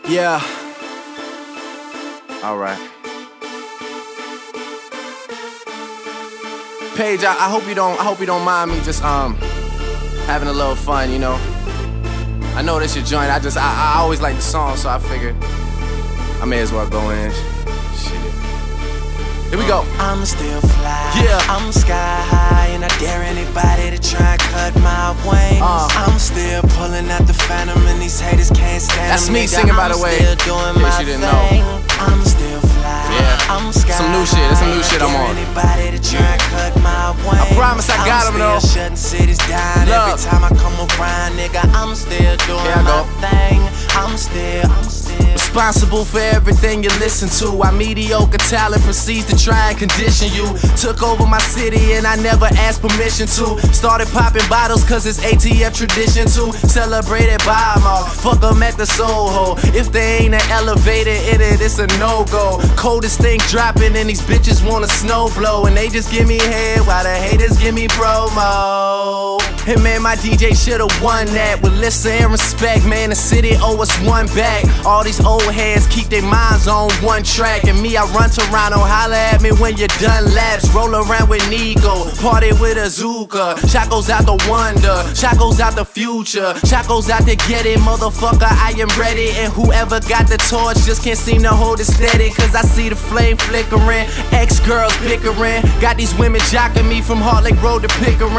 Yeah. Alright. Paige, I hope you don't mind me just having a little fun, you know. I know this your joint. I always like the song, so I figured I may as well go in. Shit. Here we go. I'm still fly, yeah. I'm sky high, and I dare anybody to try and cut my wings. I'm still pulling out the phantom, and these haters can't stand That's them, me nigga. singing, by the way, I'm still doing in case my you didn't thing. know. I'm still fly, Yeah. I'm sky Some new shit, there's some new shit I'm on. Anybody to try and cut my wings. I promise I got 'em though. I'm still shutting cities down. Love. Every time I come around, nigga, I'm still doing my thing. I'm still responsible for everything you listen to. Our mediocre talent proceeds to try and condition you. Took over my city and I never asked permission to. Started popping bottles cause it's ATF tradition to. Celebrated by them all, fuck them at the Soho. If they ain't an elevator in it, it's a no-go. Coldest thing dropping and these bitches wanna snow blow. And they just give me head while the haters give me promo. And man, my DJ should've won that. With listen and respect, man, the city owe us one back. All these old heads keep their minds on one track. And me, I run Toronto, holla at me when you're done laps. Roll around with Nigo, party with Azuka. Shot goes out the wonder, shot goes out the future. Shot goes out to get it, motherfucker, I am ready. And whoever got the torch just can't seem to hold it steady. Cause I see the flame flickering, ex-girls bickering. Got these women jocking me from Heart Lake Road to Pickering.